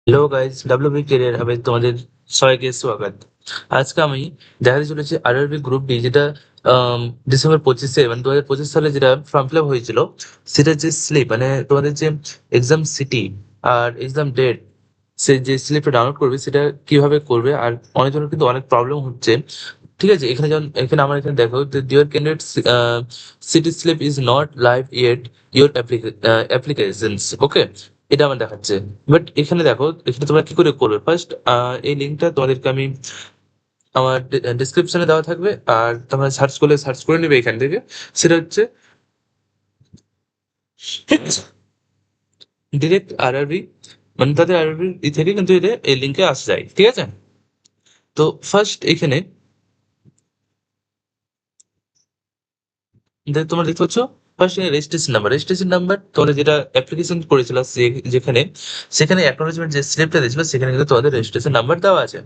Hello guys, WB career হবে তোমাদের সবাইকে স্বাগত। আজকে আমি দেখাতে চলেছি আরআরবি গ্রুপ ডি, যেটা আম, ডিসেম্বর 25-এ মানে 2025 সালে যেটা ফর্ম ফিল আপ হয়েছিল, সেটা যে স্লিপ মানে তোমাদের যে এক্সাম সিটি আর এক্সাম ডেট, সে যে স্লিপটা ডাউনলোড করবে সেটা কিভাবে করবে। আর অনেকজনের কিন্তু অনেক প্রবলেম হচ্ছে। ঠিক আছে, এখানে যেমন এখানে আমার এখানে দেখো, dear candidate city slip is not live yet your applications. Okay, এটা আমার দেখাচ্ছে। বাট এখানে দেখো, এখানে তোমরা কি করে করবে ফার্স্ট, এই লিঙ্কটা তোমাদেরকে আমি আমার ডিসক্রিপশনে দেওয়া থাকবে, আর তোমরা সার্চ করে নেবে এখান থেকে। সেটা হচ্ছে ডিরেক্ট আরআরবি, মানে তাদের আরআরবি থেকে কিন্তু এটা এই লিঙ্কে আসা যায়। ঠিক আছে, তো ফার্স্ট এখানে তোমরা দেখতে পাচ্ছ, ফার্স্ট রেজিস্ট্রেশন নাম্বার তোমরা যেটা অ্যাপ্লিকেশন করেছিল যেখানে, সেখানে অ্যাকনোলেজমেন্ট যে স্লিপটা দিয়েছিল সেখানে কিন্তু তোমাদের রেজিস্ট্রেশন নাম্বার দেওয়া আছে।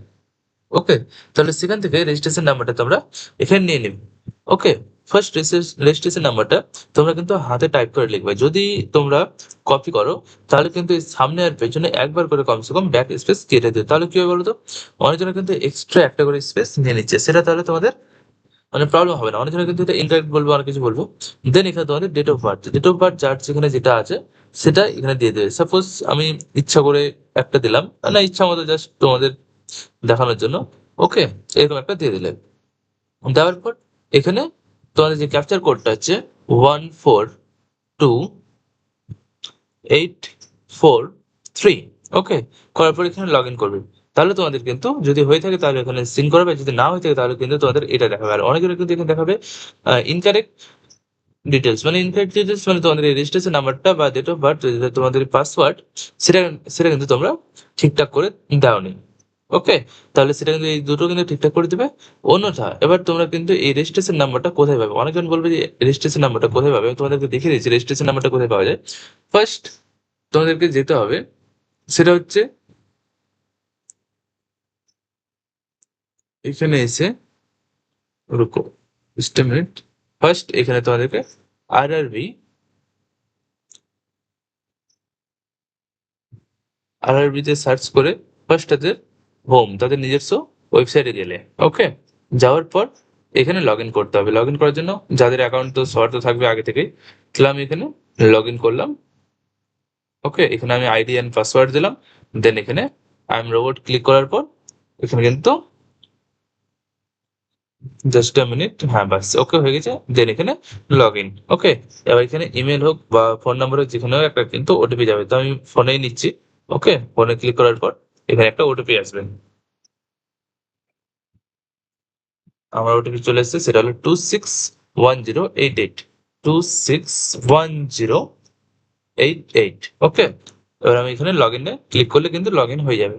ওকে, তাহলে সেখান থেকে রেজিস্ট্রেশন নাম্বারটা তোমরা এখানে নিয়ে নিবে। ওকে, ফার্স্ট রেজিস্ট্রেশন নাম্বারটা তোমরা কিন্তু হাতে টাইপ করে লিখবে। যদি তোমরা কপি করো তাহলে কিন্তু এই সামনে আর পেছনে একবার করে কমসে কম ব্যাক স্পেস কেটে দিও, তাহলে কি হবে বলো তো, অনেকজনের কিন্তু এক্সট্রা একটা করে স্পেস নিয়ে নিচ্ছে, সেটা তাহলে তোমাদের মানে প্রবলেম হবে না। অনেকজনের কিন্তু এটা ইনকারেক্ট বলবো, অনেক কিছু বলবো। দেন এখানে তোমাদের ডেট অফ বার্থ যার যেখানে যেটা আছে সেটা এখানে দিয়ে দেবে। সাপোজ আমি ইচ্ছা করে একটা দিলাম, না ইচ্ছা মতো জাস্ট তোমাদের দেখানোর জন্য। ওকে, এরকম একটা দিয়ে দিলে, দেওয়ার পর এখানে তোমাদের যে ক্যাপচার কোডটা হচ্ছে 142843। ওকে, করার পর এখানে লগ ইন করবে। তাহলে তোমাদের কিন্তু যদি হয়ে থাকে তাহলে এখানে সিন করবে, যদি না হয়ে থাকে তাহলে কিন্তু তোমাদের এটা দেখাবে। আর অনেকের কিন্তু এখানে দেখাবে ইনকারেক্ট ডিটেলস, মানে তোমাদের রেজিস্ট্রেশন নাম্বারটা বা ডেট অফ বার্থ, তোমাদের পাসওয়ার্ড, সেটা সেটা কিন্তু তোমরা ঠিকঠাক করে দাওনি। ওকে, তাহলে সেটা কিন্তু এই দুটো কিন্তু ঠিকঠাক করে দিবে। অন্যথা এবার তোমরা কিন্তু এই রেজিস্ট্রেশন নাম্বারটা কোথায় পাবে, অনেকজন বলবে যে রেজিস্ট্রেশন নাম্বারটা কোথায় পাবে, আমি তোমাদেরকে দেখিয়ে দিচ্ছি রেজিস্ট্রেশন নাম্বারটা কোথায় পাওয়া যায়। ফার্স্ট তোমাদেরকে যেতে হবে, সেটা হচ্ছে এখানে এসে, রুকো জাস্ট মিনিট, ফার্স্ট এখানে তোমাদেরকে আরআরবি আরআরবি তে সার্চ করে ফার্স্ট তাদের হোম, তাদের নিজস্ব ওয়েবসাইটে গেলে। ওকে, যাওয়ার পর এখানে লগ ইন করতে হবে। লগ ইন করার জন্য যাদের অ্যাকাউন্ট তো সবার তো থাকবে আগে থেকেই, তাহলে আমি এখানে লগ ইন করলাম। ওকে, এখানে আমি আইডি অ্যান্ড পাসওয়ার্ড দিলাম। দেন এখানে আই এম রোবট ক্লিক করার পর এখানে কিন্তু জাস্ট আ মিনিট, হ্যাঁ বাস ওকে হয়ে গেছে। দেন এখানে লগ ইন। ওকে, এবার এখানে ইমেল হোক বা ফোন নাম্বার হোক, যেখানে হোক একটা কিন্তু ওটিপি যাবে, তো আমি ফোনেই নিচ্ছি। ওকে, ফোনে ক্লিক করার পর এখানে একটা ওটিপি আসবে। আমার ওটিপি চলে এসেছে, সেটা হলো 261088। 261088। ওকে, এবার আমি এখানে লগ ইনে ক্লিক করলে কিন্তু লগ ইন হয়ে যাবে।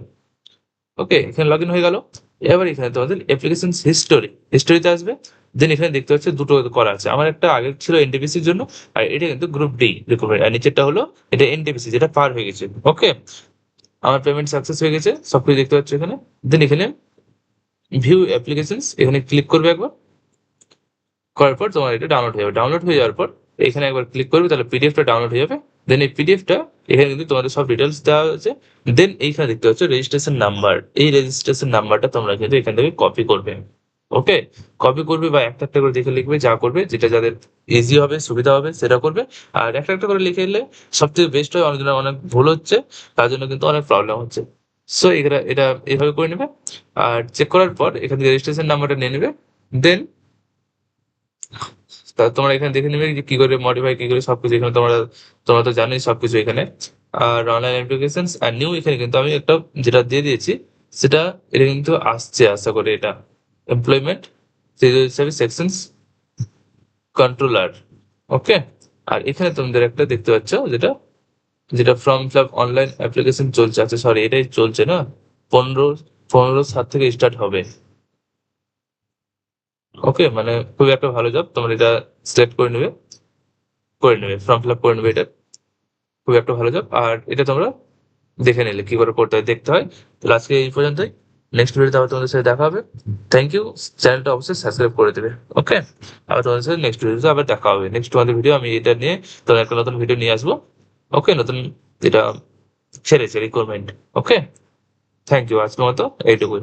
ওকে, এখানে লগ ইন হয়ে গেল। এবার এখানে তোমাদের অ্যাপ্লিকেশন হিস্টোরিতে আসবে। দেন এখানে দেখতে পাচ্ছ দুটো করা আছে, আমার একটা আগে ছিল এনটিপিসির জন্য, আর এটা কিন্তু গ্রুপ ডি রিক্রুটমেন্ট, আর নিচেরটা হলো এটা এনটিপিসি, যেটা পার হয়ে গেছে। ওকে, আমার পেমেন্ট সাকসেস হয়ে গেছে, সবকিছু দেখতে পাচ্ছ এখানে। দেন এখানে ভিউ অ্যাপ্লিকেশনস, এখানে ক্লিক করবে একবার। করার পর তোমার এটা ডাউনলোড হয়ে যাবে। ডাউনলোড হয়ে যাওয়ার পর এখানে একবার ক্লিক করবে, তাহলে পিডিএফটা ডাউনলোড হয়ে যাবে। দেন এই পিডিএফটা এখানে কিন্তু তোমাদের সব ডিটেলস দেওয়া হয়েছে। দেন এইখানে দেখতে পাচ্ছ রেজিস্ট্রেশন নাম্বার, এই রেজিস্ট্রেশন নাম্বারটা তোমরা কিন্তু এখান থেকে কপি করবে। ওকে, কপি করবে বা একটা একটা করে দেখে লিখবে, যা করবে যেটা যাদের ইজি হবে সুবিধা হবে সেটা করবে। আর একটা একটা করে লিখে এলে সবথেকে বেস্ট হয়, অনেক অনেক ভুল হচ্ছে, তার জন্য কিন্তু অনেক প্রবলেম হচ্ছে। সো এটা এটা এইভাবে করে নেবে। আর চেক করার পর এখান থেকে রেজিস্ট্রেশন নাম্বারটা নিয়ে নেবে। দেন তা তোমরা এখানে দেখে নেবে যে কি করে মডিফাই, কি করে সবকিছু এখানে তোমরা তোমরা তো জানোই সবকিছু এখানে। আর অনলাইন অ্যাপ্লিকেশনস আর নিউ, এখানে কিন্তু আমি একটা যেটা দিয়ে দিয়েছি, সেটা এটা কিন্তু আসছে আশা করি, এটা এমপ্লয়মেন্ট হিসাবে সেকশনস কন্ট্রোলার। ওকে, আর এখানে তোমাদের একটা দেখতে পাচ্ছ যেটা যেটা form fill up online application চলছে, আচ্ছা সরি এটাই চলছে না, 15/7 থেকে স্টার্ট হবে। ওকে, মানে খুবই একটা ভালো জব, তোমরা এটা সিলেক্ট করে নেবে ফর্ম ফিল আপ করে নেবে, এটা খুব একটা ভালো জব। আর এটা তোমরা দেখে নিলে কি করে করতে হয়, দেখতে হয়। তো আজকে এই পর্যন্তই, নেক্সট ভিডিওতে আবার তোমাদের সাথে দেখা হবে। থ্যাংক ইউ, চ্যানেলটা অবশ্যই সাবস্ক্রাইব করে দেবে। ওকে, আবার তোমাদের সাথে নেক্সট ভিডিওতে আবার দেখা হবে। নেক্সট তোমাদের ভিডিও আমি এটা নিয়ে তোমার একটা নতুন ভিডিও নিয়ে আসবো। ওকে, নতুন এটা ছেড়েছে রিক্রুটমেন্ট। ওকে, থ্যাংক ইউ, আজকের মতো এইটুকুই।